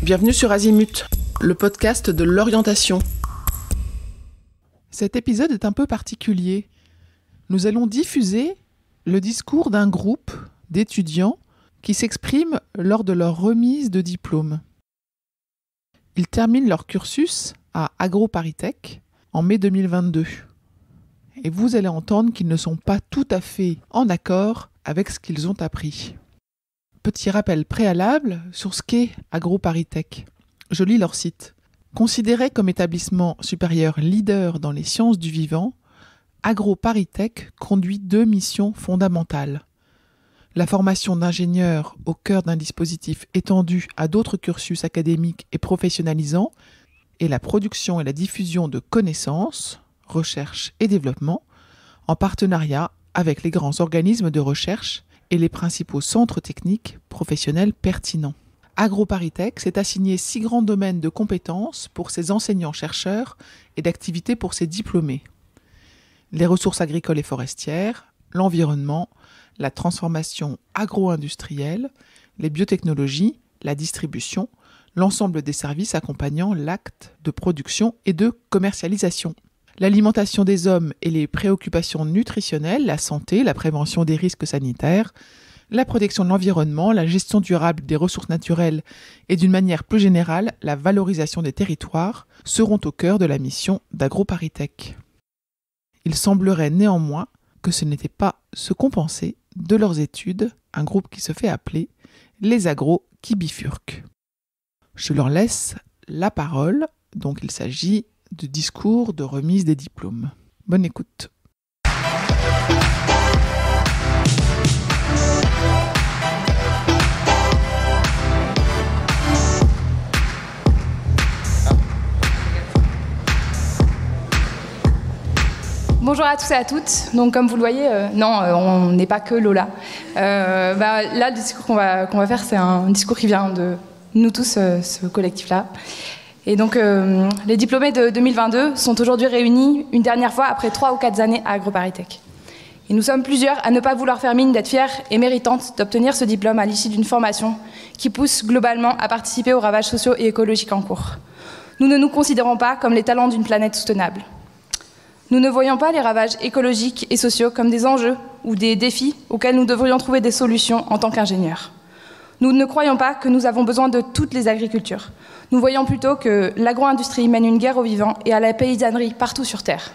Bienvenue sur Azimut, le podcast de l'orientation. Cet épisode est un peu particulier. Nous allons diffuser le discours d'un groupe d'étudiants qui s'expriment lors de leur remise de diplôme. Ils terminent leur cursus à AgroParisTech en mai 2022. Et vous allez entendre qu'ils ne sont pas tout à fait en accord avec ce qu'ils ont appris. Petit rappel préalable sur ce qu'est AgroParisTech. Je lis leur site. Considéré comme établissement supérieur leader dans les sciences du vivant, AgroParisTech conduit 2 missions fondamentales. La formation d'ingénieurs au cœur d'un dispositif étendu à d'autres cursus académiques et professionnalisants, et la production et la diffusion de connaissances, recherche et développement, en partenariat avec les grands organismes de recherche et les principaux centres techniques professionnels pertinents. AgroParisTech s'est assigné 6 grands domaines de compétences pour ses enseignants-chercheurs et d'activités pour ses diplômés. Les ressources agricoles et forestières, l'environnement, la transformation agro-industrielle, les biotechnologies, la distribution, l'ensemble des services accompagnant l'acte de production et de commercialisation. L'alimentation des hommes et les préoccupations nutritionnelles, la santé, la prévention des risques sanitaires, la protection de l'environnement, la gestion durable des ressources naturelles et d'une manière plus générale, la valorisation des territoires seront au cœur de la mission d'AgroParisTech. Il semblerait néanmoins que ce n'était pas ce qu'on pensait de leurs études, un groupe qui se fait appeler les agros qui bifurquent. Je leur laisse la parole, donc il s'agit de discours de remise des diplômes. Bonne écoute. Bonjour à tous et à toutes. Donc, comme vous le voyez, on n'est pas que Lola. Là, le discours qu'on va faire, c'est un discours qui vient de nous tous, ce collectif-là. Et donc, les diplômés de 2022 sont aujourd'hui réunis une dernière fois après 3 ou 4 années à AgroParisTech. Et nous sommes plusieurs à ne pas vouloir faire mine d'être fiers et méritantes d'obtenir ce diplôme à l'issue d'une formation qui pousse globalement à participer aux ravages sociaux et écologiques en cours. Nous ne nous considérons pas comme les talents d'une planète soutenable. Nous ne voyons pas les ravages écologiques et sociaux comme des enjeux ou des défis auxquels nous devrions trouver des solutions en tant qu'ingénieurs. Nous ne croyons pas que nous avons besoin de toutes les agricultures. Nous voyons plutôt que l'agro-industrie mène une guerre aux vivants et à la paysannerie partout sur Terre.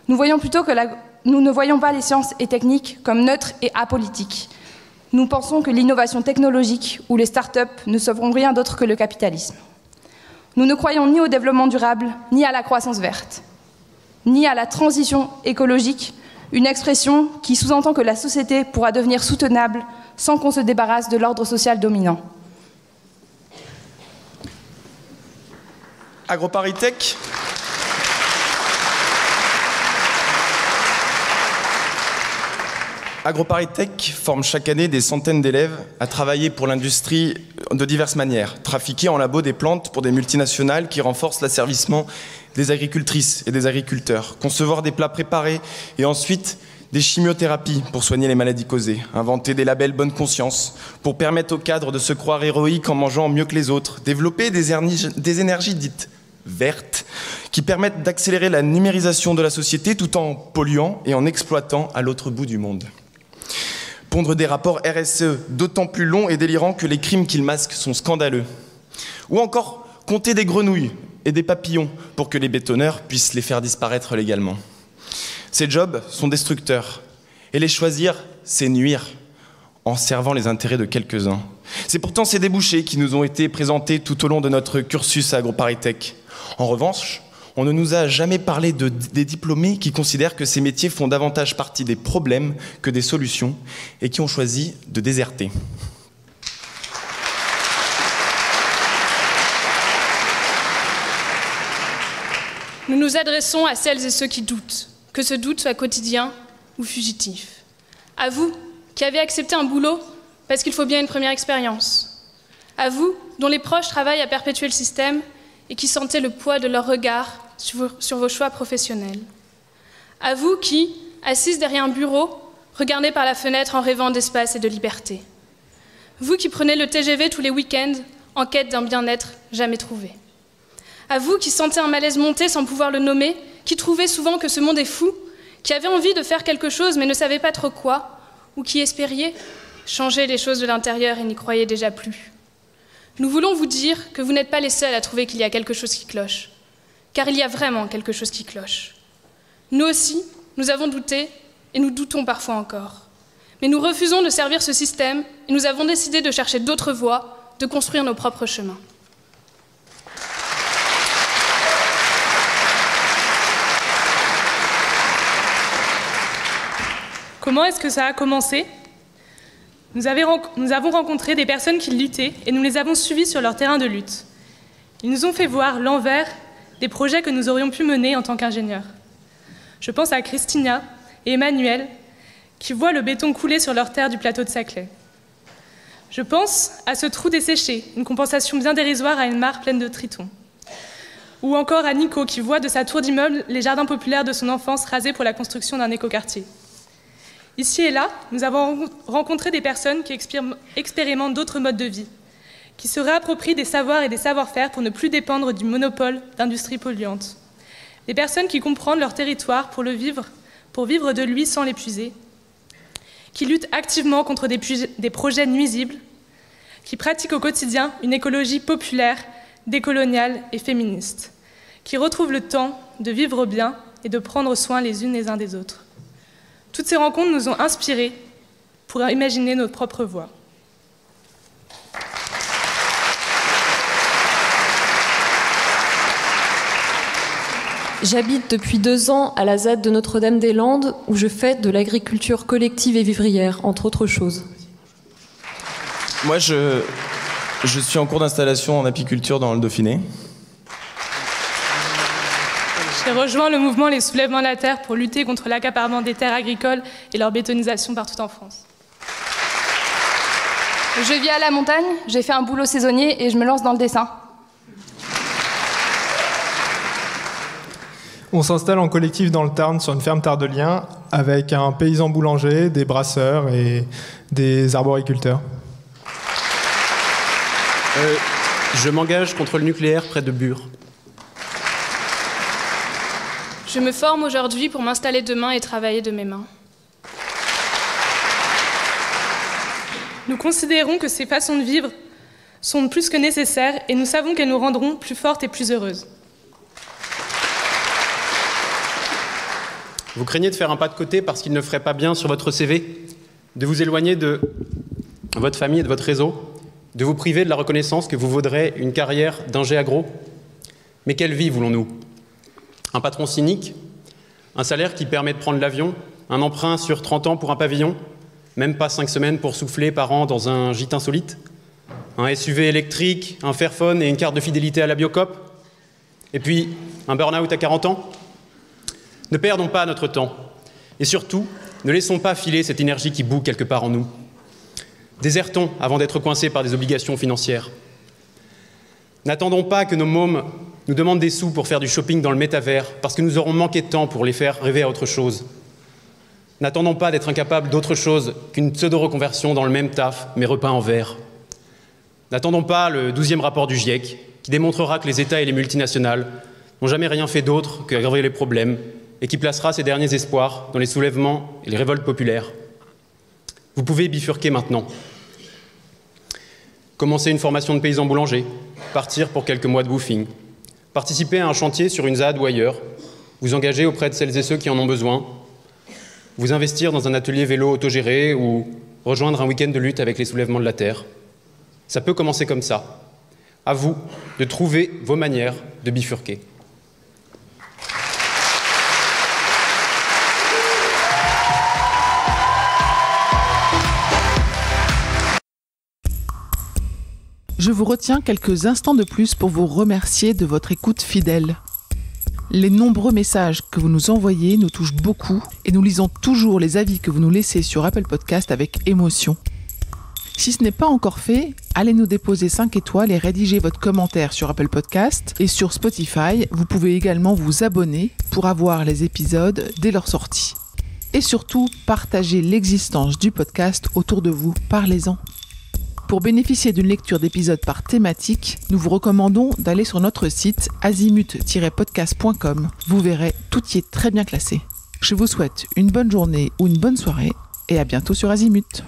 Nous ne voyons pas les sciences et techniques comme neutres et apolitiques. Nous pensons que l'innovation technologique ou les start-up ne sauveront rien d'autre que le capitalisme. Nous ne croyons ni au développement durable, ni à la croissance verte, ni à la transition écologique, une expression qui sous-entend que la société pourra devenir soutenable sans qu'on se débarrasse de l'ordre social dominant. AgroParisTech forme chaque année des centaines d'élèves à travailler pour l'industrie de diverses manières, trafiquer en labo des plantes pour des multinationales qui renforcent l'asservissement des agricultrices et des agriculteurs, concevoir des plats préparés et ensuite des chimiothérapies pour soigner les maladies causées, inventer des labels bonne conscience pour permettre aux cadres de se croire héroïques en mangeant mieux que les autres, développer des énergies dites vertes qui permettent d'accélérer la numérisation de la société tout en polluant et en exploitant à l'autre bout du monde. Pondre des rapports RSE d'autant plus longs et délirants que les crimes qu'ils masquent sont scandaleux. Ou encore compter des grenouilles et des papillons pour que les bétonneurs puissent les faire disparaître légalement. Ces jobs sont destructeurs et les choisir, c'est nuire en servant les intérêts de quelques-uns. C'est pourtant ces débouchés qui nous ont été présentés tout au long de notre cursus à AgroParisTech. En revanche, on ne nous a jamais parlé des diplômés qui considèrent que ces métiers font davantage partie des problèmes que des solutions et qui ont choisi de déserter. Nous nous adressons à celles et ceux qui doutent, que ce doute soit quotidien ou fugitif. À vous qui avez accepté un boulot parce qu'il faut bien une première expérience. À vous dont les proches travaillent à perpétuer le système et qui sentez le poids de leur regard sur vos choix professionnels. À vous qui, assises derrière un bureau, regardez par la fenêtre en rêvant d'espace et de liberté. Vous qui prenez le TGV tous les week-ends en quête d'un bien-être jamais trouvé. À vous qui sentez un malaise monter sans pouvoir le nommer, qui trouvez souvent que ce monde est fou, qui avez envie de faire quelque chose mais ne savez pas trop quoi, ou qui espériez changer les choses de l'intérieur et n'y croyez déjà plus. Nous voulons vous dire que vous n'êtes pas les seuls à trouver qu'il y a quelque chose qui cloche, car il y a vraiment quelque chose qui cloche. Nous aussi, nous avons douté et nous doutons parfois encore. Mais nous refusons de servir ce système et nous avons décidé de chercher d'autres voies, de construire nos propres chemins. Comment est-ce que ça a commencé ? Nous avons rencontré des personnes qui luttaient et nous les avons suivis sur leur terrain de lutte. Ils nous ont fait voir l'envers des projets que nous aurions pu mener en tant qu'ingénieurs. Je pense à Christina et Emmanuel qui voient le béton couler sur leur terre du plateau de Saclay. Je pense à ce trou desséché, une compensation bien dérisoire à une mare pleine de tritons. Ou encore à Nico qui voit de sa tour d'immeuble les jardins populaires de son enfance rasés pour la construction d'un écoquartier. Ici et là, nous avons rencontré des personnes qui expérimentent d'autres modes de vie, qui se réapproprient des savoirs et des savoir-faire pour ne plus dépendre du monopole d'industries polluantes. Des personnes qui comprennent leur territoire pour vivre de lui sans l'épuiser, qui luttent activement contre des projets nuisibles, qui pratiquent au quotidien une écologie populaire, décoloniale et féministe, qui retrouvent le temps de vivre bien et de prendre soin les unes les uns des autres. Toutes ces rencontres nous ont inspirés pour imaginer notre propre voie. J'habite depuis 2 ans à la ZAD de Notre-Dame-des-Landes où je fais de l'agriculture collective et vivrière, entre autres choses. Moi, je suis en cours d'installation en apiculture dans le Dauphiné. J'ai rejoint le mouvement Les Soulèvements de la Terre pour lutter contre l'accaparement des terres agricoles et leur bétonisation partout en France. Je vis à la montagne, j'ai fait un boulot saisonnier et je me lance dans le dessin. On s'installe en collectif dans le Tarn sur une ferme tardelien avec un paysan boulanger, des brasseurs et des arboriculteurs. Je m'engage contre le nucléaire près de Bure. Je me forme aujourd'hui pour m'installer demain et travailler de mes mains. Nous considérons que ces façons de vivre sont plus que nécessaires et nous savons qu'elles nous rendront plus fortes et plus heureuses. Vous craignez de faire un pas de côté parce qu'il ne ferait pas bien sur votre CV, de vous éloigner de votre famille et de votre réseau, de vous priver de la reconnaissance que vous vaudrez une carrière d'ingé agro. Mais quelle vie voulons-nous ? Un patron cynique, un salaire qui permet de prendre l'avion, un emprunt sur 30 ans pour un pavillon, même pas 5 semaines pour souffler par an dans un gîte insolite, un SUV électrique, un Fairphone et une carte de fidélité à la Biocop, et puis un burn-out à 40 ans. Ne perdons pas notre temps, et surtout, ne laissons pas filer cette énergie qui bout quelque part en nous. Désertons avant d'être coincés par des obligations financières. N'attendons pas que nos mômes nous demandent des sous pour faire du shopping dans le métavers, parce que nous aurons manqué de temps pour les faire rêver à autre chose. N'attendons pas d'être incapables d'autre chose qu'une pseudo-reconversion dans le même taf, mais repeint en vert. N'attendons pas le 12e rapport du GIEC, qui démontrera que les États et les multinationales n'ont jamais rien fait d'autre qu'aggraver les problèmes, et qui placera ses derniers espoirs dans les soulèvements et les révoltes populaires. Vous pouvez bifurquer maintenant. Commencer une formation de paysan boulanger, partir pour quelques mois de woofing, participer à un chantier sur une ZAD ou ailleurs, vous engager auprès de celles et ceux qui en ont besoin, vous investir dans un atelier vélo autogéré ou rejoindre un week-end de lutte avec les soulèvements de la Terre. Ça peut commencer comme ça. À vous de trouver vos manières de bifurquer. Je vous retiens quelques instants de plus pour vous remercier de votre écoute fidèle. Les nombreux messages que vous nous envoyez nous touchent beaucoup et nous lisons toujours les avis que vous nous laissez sur Apple Podcast avec émotion. Si ce n'est pas encore fait, allez nous déposer 5 étoiles et rédiger votre commentaire sur Apple Podcast et sur Spotify. Vous pouvez également vous abonner pour avoir les épisodes dès leur sortie. Et surtout, partagez l'existence du podcast autour de vous, parlez-en. Pour bénéficier d'une lecture d'épisodes par thématique, nous vous recommandons d'aller sur notre site azimut-podcast.com. Vous verrez, tout y est très bien classé. Je vous souhaite une bonne journée ou une bonne soirée et à bientôt sur Azimut.